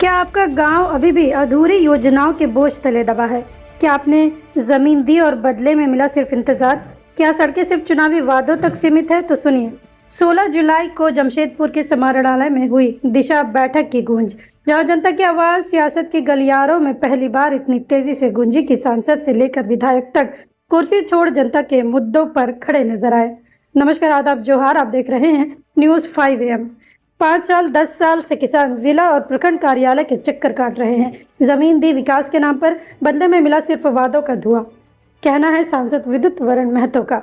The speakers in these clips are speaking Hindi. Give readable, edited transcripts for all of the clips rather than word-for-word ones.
क्या आपका गांव अभी भी अधूरी योजनाओं के बोझ तले दबा है? क्या आपने जमीन दी और बदले में मिला सिर्फ इंतजार? क्या सड़कें सिर्फ चुनावी वादों तक सीमित है? तो सुनिए, 16 जुलाई को जमशेदपुर के समाहरणालय में हुई दिशा बैठक की गूंज, जहां जनता की आवाज सियासत के गलियारों में पहली बार इतनी तेजी से गूंजी कि सांसद से लेकर विधायक तक कुर्सी छोड़ जनता के मुद्दों पर खड़े नजर आए। नमस्कार, आदाब, जोहार। आप देख रहे हैं न्यूज़ 5 AM। 5 साल 10 साल से किसान जिला और प्रखंड कार्यालय के चक्कर काट रहे हैं। जमीन दी विकास के नाम पर, बदले में मिला सिर्फ वादों का धुआं, कहना है सांसद विद्युत वरण महतो का।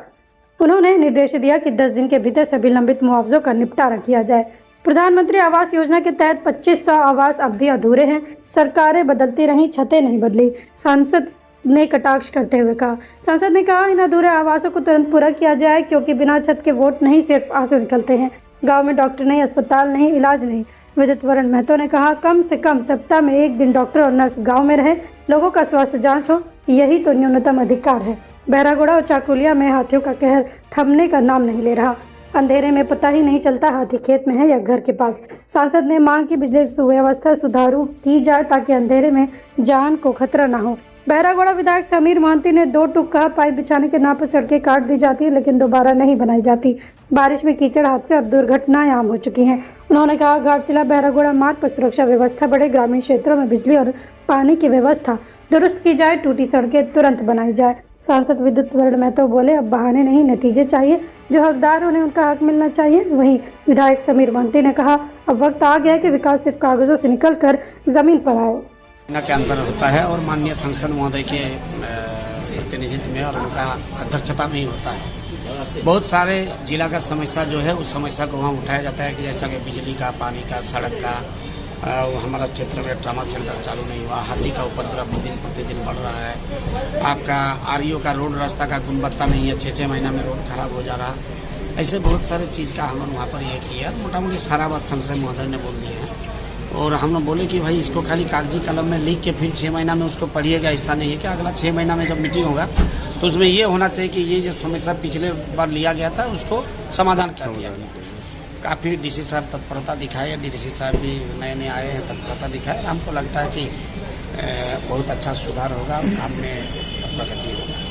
उन्होंने निर्देश दिया कि 10 दिन के भीतर सभी लंबित मुआवजों का निपटारा किया जाए। प्रधानमंत्री आवास योजना के तहत 2500 आवास अब भी अधूरे हैं। सरकारें बदलती रहीं, छतें नहीं बदली, सांसद ने कटाक्ष करते हुए कहा। सांसद ने कहा, इन अधूरे आवासों को तुरंत पूरा किया जाए, क्योंकि बिना छत के वोट नहीं, सिर्फ आंसू निकलते हैं। गांव में डॉक्टर नहीं, अस्पताल नहीं, इलाज नहीं। विद्युत वरण महतो ने कहा, कम से कम सप्ताह में एक दिन डॉक्टर और नर्स गांव में रहे, लोगों का स्वास्थ्य जांच हो, यही तो न्यूनतम अधिकार है। बहरागोड़ा और चाकुलिया में हाथियों का कहर थमने का नाम नहीं ले रहा। अंधेरे में पता ही नहीं चलता हाथी खेत में है या घर के पास। सांसद ने मांग की बिजली व्यवस्था सुचारू की जाए, ताकि अंधेरे में जान को खतरा न हो। बहरागोड़ा विधायक समीर मोहंती ने 2 टूक कहा, पाइप बिछाने के नाम पर सड़कें काट दी जाती है, लेकिन दोबारा नहीं बनाई जाती। बारिश में कीचड़, हादसे और दुर्घटनाएं आम हो चुकी हैं। उन्होंने कहा, घाटशिला बहरागोड़ा मार्ग पर सुरक्षा व्यवस्था बढ़े, ग्रामीण क्षेत्रों में बिजली और पानी की व्यवस्था दुरुस्त की जाए, टूटी सड़कें तुरंत बनाई जाए। सांसद विद्युत वरण महतो बोले, अब बहाने नहीं, नतीजे चाहिए। जो हकदार उन्हें उनका हक मिलना चाहिए। वहीं विधायक समीर मोहंती ने कहा, अब वक्त आ गया कि विकास सिर्फ कागजों से निकल कर जमीन पर आए। के अंतर होता है और माननीय सांसद महोदय के प्रतिनिधित्व में और उनका अध्यक्षता में ही होता है। बहुत सारे जिला का समस्या जो है, उस समस्या को वहाँ उठाया जाता है कि जैसा कि बिजली का, पानी का, सड़क का। हमारा क्षेत्र में ट्रामा सेंटर चालू नहीं हुआ, हाथी का उपद्रव दिन प्रतिदिन बढ़ रहा है, आपका आरईओ का रोड रास्ता का गुणवत्ता नहीं है, 6-6 महीना में रोड खराब हो जा रहा। ऐसे बहुत सारे चीज़ का हम लोग वहाँ पर ये किया। मोटा मोटी सारा बात सांसद महोदय ने बोल दी है और हम लोग बोले कि भाई इसको खाली कागजी कलम में लिख के फिर 6 महीना में उसको पढ़िएगा, ऐसा नहीं है कि अगला 6 महीना में जब मीटिंग होगा तो उसमें ये होना चाहिए कि ये जो समस्या पिछले बार लिया गया था उसको समाधान कर दिया गया। काफ़ी डीसी साहब तत्परता दिखाए, डीसी साहब भी नए आए हैं, तत्परता दिखाए। हमको लगता है कि बहुत अच्छा सुधार होगा, काम में प्रगति होगा।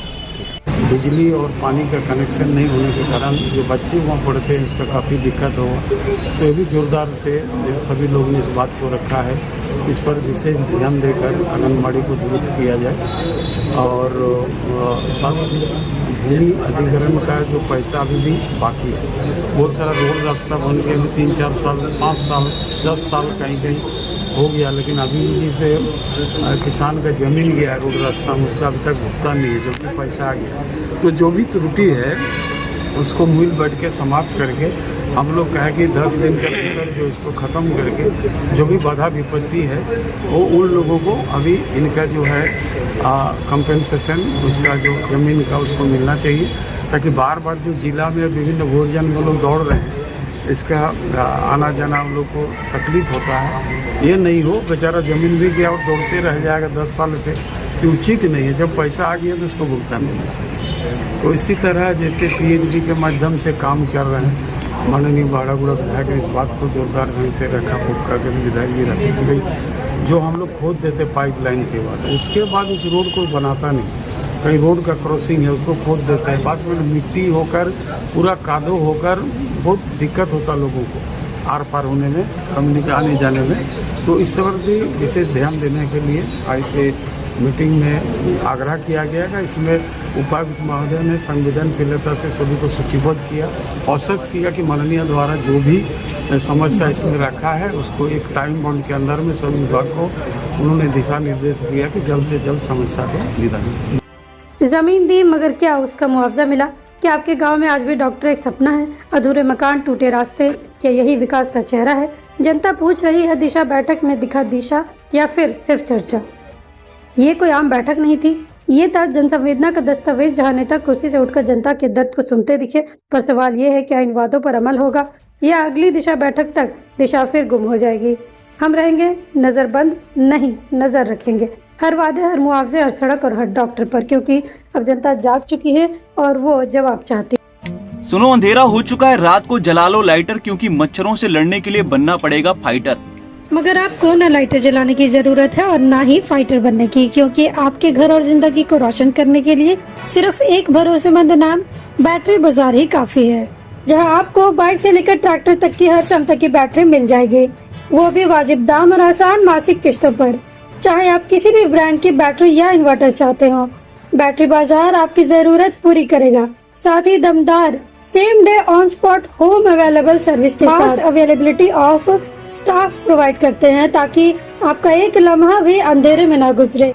बिजली और पानी का कनेक्शन नहीं होने के कारण जो बच्चे वहाँ पढ़ते हैं उसका काफ़ी दिक्कत हो, तो ये भी जोरदार से सभी लोगों ने इस बात को रखा है। इस पर विशेष ध्यान देकर आंगनबाड़ी को दुरुस्त किया जाए और साथ भूमि अधिग्रहण का जो पैसा अभी भी बाकी है। बहुत सारा रोड रास्ता बन के अभी 3-4 साल, 5 साल, 10 साल कहीं हो गया, लेकिन अभी जैसे किसान का जमीन गया है रोड रास्ता में, उसका अभी तक भुगतान नहीं है, जो कि पैसा आ गया। तो जो भी त्रुटि है उसको मिल बैठ के समाप्त करके हम लोग कहे कि 10 दिन के अंदर जो इसको ख़त्म करके जो भी बाधा विपत्ति है वो उन लोगों को अभी इनका जो है कंपेंसेशन उसका जो ज़मीन का उसको मिलना चाहिए, ताकि बार बार जो जिला में विभिन्न भोजन वो लोग दौड़ रहे हैं, इसका आना जाना उन लोग को तकलीफ होता है। ये नहीं हो बेचारा ज़मीन भी गया और दौड़ते रह जाएगा 10 साल से, कि उचित नहीं है। जब पैसा आ गया तो उसको भुगतान मिलना चाहिए। तो इसी तरह जैसे PhD के माध्यम से काम कर रहे हैं, माननीय बहरागोड़ा विधायक ने इस बात को जोरदार ढंग से रखा, फुटका के विधायक भी रखे कि भाई जो हम लोग खोद देते पाइपलाइन के बाद, उसके बाद उस रोड को बनाता नहीं। कहीं रोड का क्रॉसिंग है उसको खोद देता है, बाद में मिट्टी होकर पूरा कादो होकर बहुत दिक्कत होता लोगों को आर पार होने में, कम्युनिटी आने जाने में। तो इस पर भी विशेष ध्यान देने के लिए ऐसे मीटिंग में आग्रह किया गया है। इसमें उपायुक्त महोदय ने संवेदनशीलता से सभी को सूचीबद्ध किया, आश्वस्त किया कि माननीय द्वारा जो भी समस्या इसमें रखा है उसको एक टाइम बाउंड के अंदर में सभी विभाग को उन्होंने दिशा निर्देश दिया कि जल्द से जल्द समस्या को निदान। जमीन दी मगर क्या उसका मुआवजा मिला? क्या आपके गांव में आज भी डॉक्टर एक सपना है? अधूरे मकान, टूटे रास्ते, क्या यही विकास का चेहरा है? जनता पूछ रही है, दिशा बैठक में दिखा दिशा या फिर सिर्फ चर्चा? ये कोई आम बैठक नहीं थी, ये था जनसंवेदना का दस्तावेज, जहां नेता कुर्सी से उठकर जनता के दर्द को सुनते दिखे। पर सवाल ये है, क्या इन वादों पर अमल होगा या अगली दिशा बैठक तक दिशा फिर गुम हो जाएगी? हम रहेंगे नजरबंद, नहीं नजर रखेंगे, हर वादे, हर मुआवजे, हर सड़क और हर डॉक्टर पर, क्योंकि अब जनता जाग चुकी है और वो जवाब चाहती है। सुनो, अंधेरा हो चुका है, रात को जला लो लाइटर, क्योंकि मच्छरों से लड़ने के लिए बनना पड़ेगा फाइटर। मगर आपको न लाइटर जलाने की जरूरत है और ना ही फाइटर बनने की, क्योंकि आपके घर और जिंदगी को रोशन करने के लिए सिर्फ एक भरोसेमंद नाम बैटरी बाजार ही काफी है, जहां आपको बाइक से लेकर ट्रैक्टर तक की हर क्षमता की बैटरी मिल जाएगी, वो भी वाजिब दाम और आसान मासिक किस्तों पर। चाहे आप किसी भी ब्रांड की बैटरी या इन्वर्टर चाहते हो, बैटरी बाजार आपकी जरूरत पूरी करेगा। साथ ही दमदार same day on spot home available service के साथ अवेलेबिलिटी ऑफ स्टाफ प्रोवाइड करते हैं, ताकि आपका एक लम्हा भी अंधेरे में ना गुजरे।